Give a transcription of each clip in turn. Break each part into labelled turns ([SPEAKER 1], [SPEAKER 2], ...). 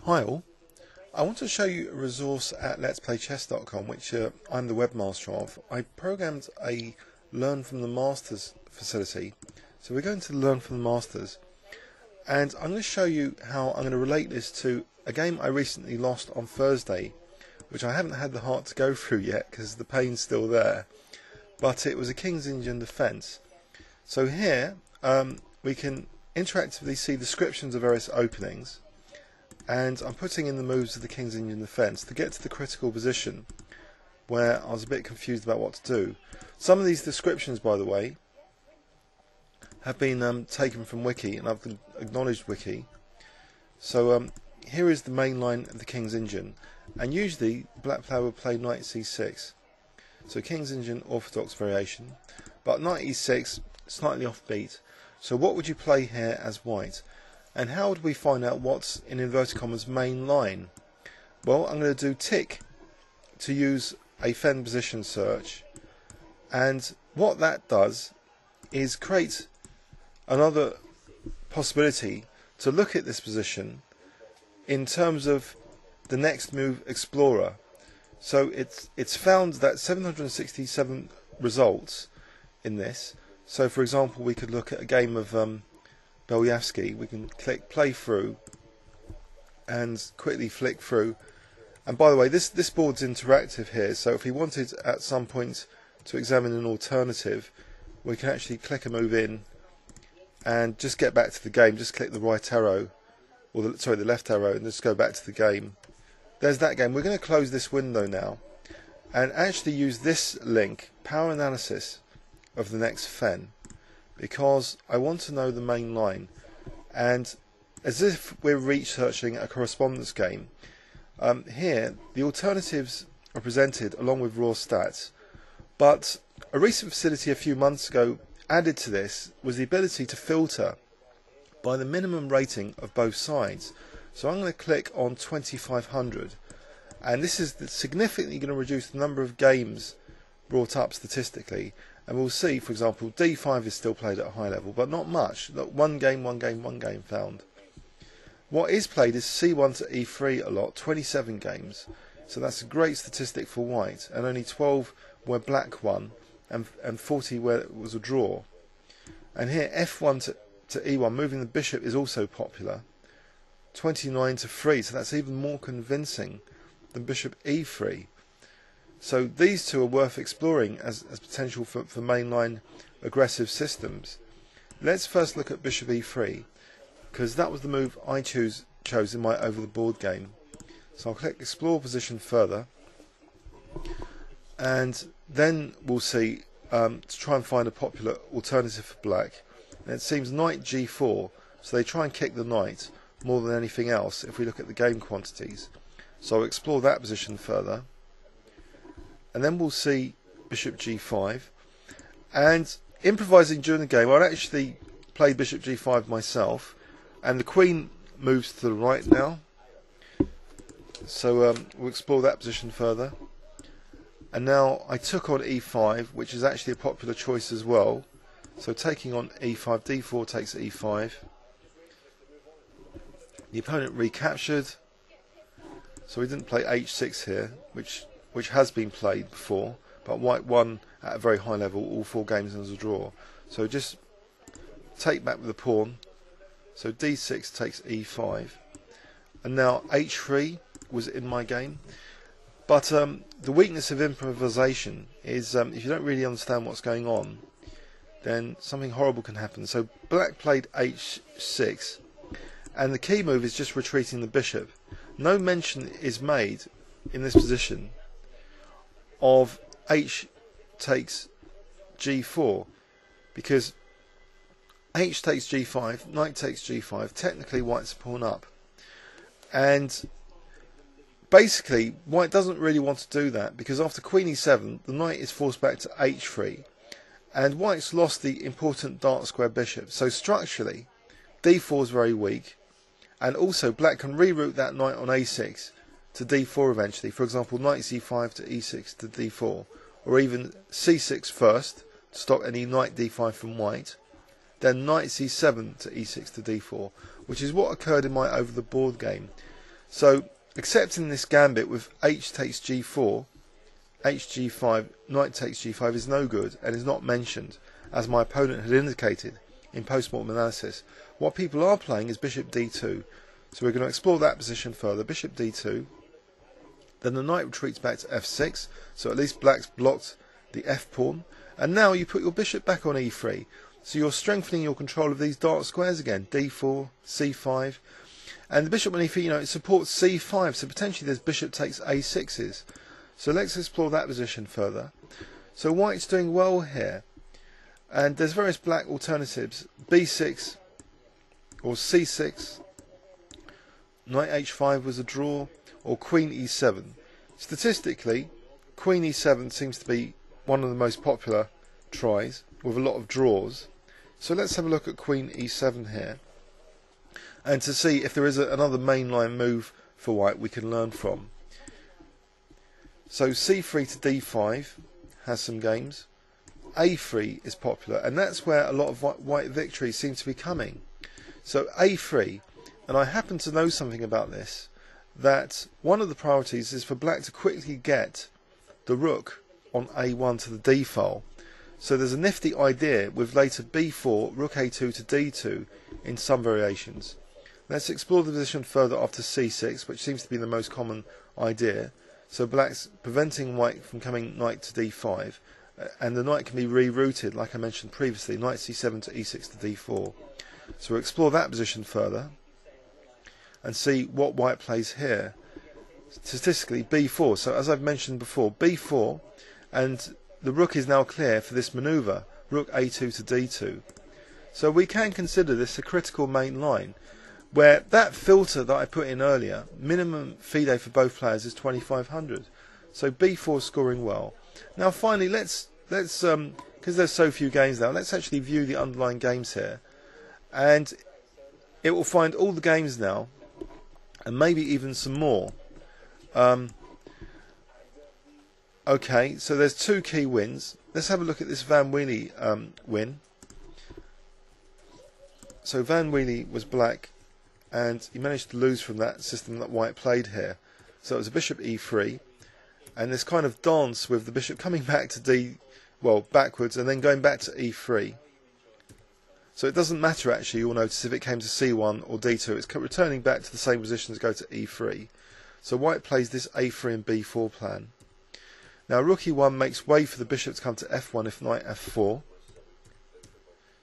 [SPEAKER 1] Hi all, I want to show you a resource at letsplaychess.com which I'm the webmaster of. I programmed a Learn from the Masters facility, so we're going to Learn from the Masters, and I'm going to show you how I'm going to relate this to a game I recently lost on Thursday, which I haven't had the heart to go through yet because the pain's still there, but it was a King's Indian defence. So here we can interactively see descriptions of various openings, and I'm putting in the moves of the King's Indian defence to get to the critical position where I was a bit confused about what to do. Some of these descriptions, by the way, have been taken from Wiki, and I've acknowledged Wiki. So here is the main line of the King's Indian, and usually black player would play knight c6. So King's Indian orthodox variation, but knight e6 slightly offbeat. So what would you play here as white? And how would we find out what's in inverted commas main line? Well, I'm going to do tick to use a fen position search, and what that does is create another possibility to look at this position in terms of the next move explorer. So it's found that 767 results in this. So for example, we could look at a game of Belyavsky. We can click play through and quickly flick through. And by the way, this board's interactive here, so if we wanted at some point to examine an alternative, we can actually click a move in and just get back to the game. Just click the right arrow, or the left arrow, and just go back to the game. There's that game. We're going to close this window now and actually use this link, power analysis of the next fen, because I want to know the main line. And as if we're researching a correspondence game, here the alternatives are presented along with raw stats, but a recent facility a few months ago added to this was the ability to filter by the minimum rating of both sides. So I'm going to click on 2500, and this is significantly going to reduce the number of games brought up statistically. And we'll see, for example, d5 is still played at a high level, but not much. Look, one game found. What is played is c1 to e3 a lot, 27 games. So that's a great statistic for white, and only 12 where black won, and 40 where it was a draw. And here f1 to e1, moving the bishop, is also popular. 29 to 3, so that's even more convincing than bishop e3. So these two are worth exploring as potential for mainline aggressive systems. Let's first look at bishop e3, because that was the move I chose in my over the board game. So I'll click explore position further, and then we'll see to try and find a popular alternative for black. And it seems knight g4, so they try and kick the knight more than anything else if we look at the game quantities. So I'll explore that position further, and then we'll see bishop g5, and improvising during the game, I'd actually play bishop g5 myself, and the queen moves to the right now. So we'll explore that position further. And now I took on e5, which is actually a popular choice as well. So taking on e5, d4 takes e5. The opponent recaptured, so we didn't play h6 here, which has been played before, but white won at a very high level all 4 games as a draw. So just take back with the pawn. So d6 takes e5, and now h3 was in my game. But the weakness of improvisation is if you don't really understand what's going on, then something horrible can happen. So black played h6, and the key move is just retreating the bishop. No mention is made in this position of h takes g4, because h takes g5, knight takes g5, technically white's a pawn up, and basically white doesn't really want to do that, because after queen e7 the knight is forced back to h3, and white's lost the important dark square bishop. So structurally d4 is very weak, and also black can reroute that knight on a6 to d4 eventually. For example, knight c5 to e6 to d4, or even c6 first to stop any knight d5 from white, then knight c7 to e6 to d4, which is what occurred in my over the board game. So accepting this gambit with h takes g4, hg5, knight takes g5 is no good and is not mentioned, as my opponent had indicated in post-mortem analysis. What people are playing is bishop d2, so we're going to explore that position further. Bishop d2, then the knight retreats back to f6, so at least black's blocked the f pawn, and now you put your bishop back on e3, so you're strengthening your control of these dark squares again, d4, c5, and the bishop on e3, it supports c5, so potentially there's bishop takes a6s. So let's explore that position further. So white's doing well here, and there's various black alternatives, b6 or c6, knight h5 was a draw, or queen e7. Statistically, queen e7 seems to be one of the most popular tries, with a lot of draws. So let's have a look at queen e7 here, and to see if there is another mainline move for white we can learn from. So c3 to d5 has some games. a3 is popular, and that's where a lot of white victories seem to be coming. So a3, and I happen to know something about this, that one of the priorities is for black to quickly get the rook on a1 to the d file. So there's a nifty idea with later b4, rook a2 to d2 in some variations. Let's explore the position further after c6, which seems to be the most common idea. So black's preventing white from coming knight to d5, and the knight can be rerouted, like I mentioned previously, knight c7 to e6 to d4. So we'll explore that position further and see what white plays here. Statistically, b4. So as I've mentioned before, b4, and the rook is now clear for this manoeuvre, rook a2 to d2. So we can consider this a critical main line, where that filter that I put in earlier, minimum FIDE for both players is 2500. So b4 is scoring well. Now finally, let's because there's so few games now, let's actually view the underlying games here, and it will find all the games now, and maybe even some more. Okay, so there's two key wins. Let's have a look at this Van Wheely win. So Van Wheely was black, and he managed to lose from that system that white played here. So it was a bishop e3, and this kind of dance with the bishop coming back to backwards, and then going back to e3. So it doesn't matter actually, you'll notice, if it came to c1 or d2, it's returning back to the same position as go to e3. So white plays this a3 and b4 plan. Now rook e1 makes way for the bishop to come to f1 if knight f4.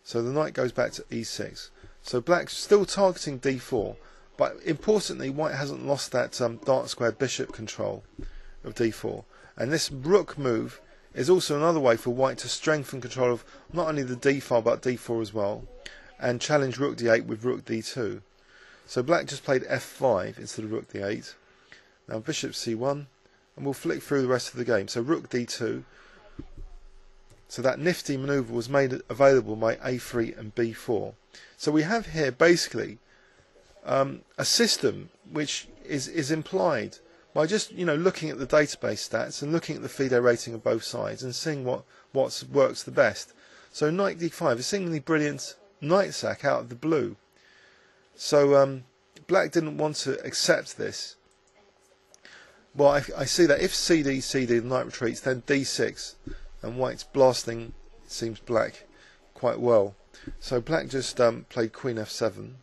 [SPEAKER 1] So the knight goes back to e6. So black's still targeting d4, but importantly white hasn't lost that dark squared bishop control of d4. And this rook move is also another way for white to strengthen control of not only the d file but d4 as well, and challenge rook d8 with rook d2. So black just played f5 instead of rook d8. Now bishop c1, and we'll flick through the rest of the game. So rook d2. So that nifty manoeuvre was made available by a3 and b4. So we have here basically a system which is implied by just looking at the database stats and looking at the FIDE rating of both sides and seeing what works the best. So knight d5, a seemingly brilliant knight sack out of the blue. So black didn't want to accept this. Well, I see that if cd, the knight retreats, then d6, and white's blasting, it seems, black quite well. So black just played queen f7.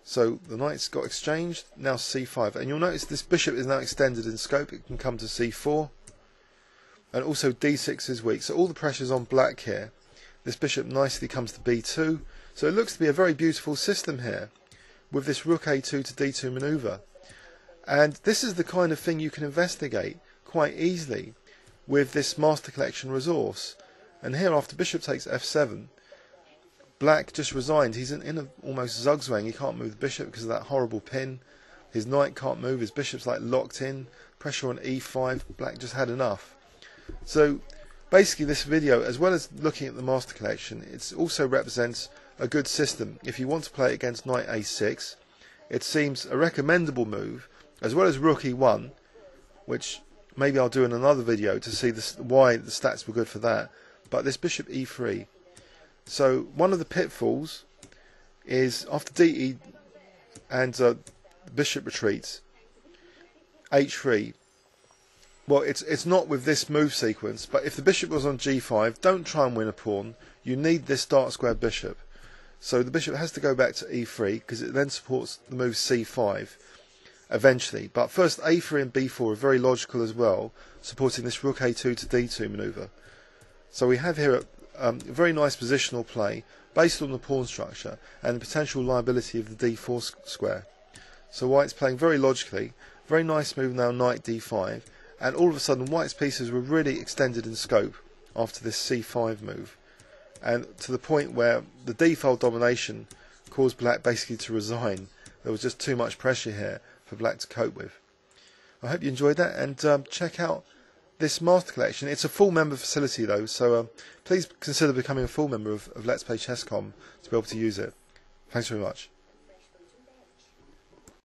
[SPEAKER 1] So the knights got exchanged, now c5. And you'll notice this bishop is now extended in scope, it can come to c4. And also d6 is weak, so all the pressure's on black here. This bishop nicely comes to b2. So it looks to be a very beautiful system here, with this rook a2 to d2 manoeuvre. And this is the kind of thing you can investigate quite easily with this Master Collection resource. And here, after bishop takes f7, black just resigned. He's in a almost zugzwang. He can't move the bishop because of that horrible pin. His knight can't move. His bishop's like locked in. Pressure on e5. Black just had enough. So basically this video, as well as looking at the Master Collection, it also represents a good system. If you want to play against knight a6, it seems a recommendable move, as well as rook e1, which maybe I'll do in another video to see why the stats were good for that. But this bishop e3. So one of the pitfalls is after de and bishop retreats, h3. Well, it's not with this move sequence, but if the bishop was on g5, don't try and win a pawn. You need this dark squared bishop. So the bishop has to go back to e3 because it then supports the move c5 eventually. But first, a3 and b4 are very logical as well, supporting this rook a2 to d2 manoeuvre. So we have here a very nice positional play based on the pawn structure and the potential liability of the d4 square. So white's playing very logically. Very nice move now, knight d5. And all of a sudden white's pieces were really extended in scope after this c5 move, and to the point where the d-file domination caused black basically to resign. There was just too much pressure here for black to cope with. I hope you enjoyed that, and check out this master collection. It's a full member facility though, so please consider becoming a full member of Let's Play Chess.com to be able to use it. Thanks very much.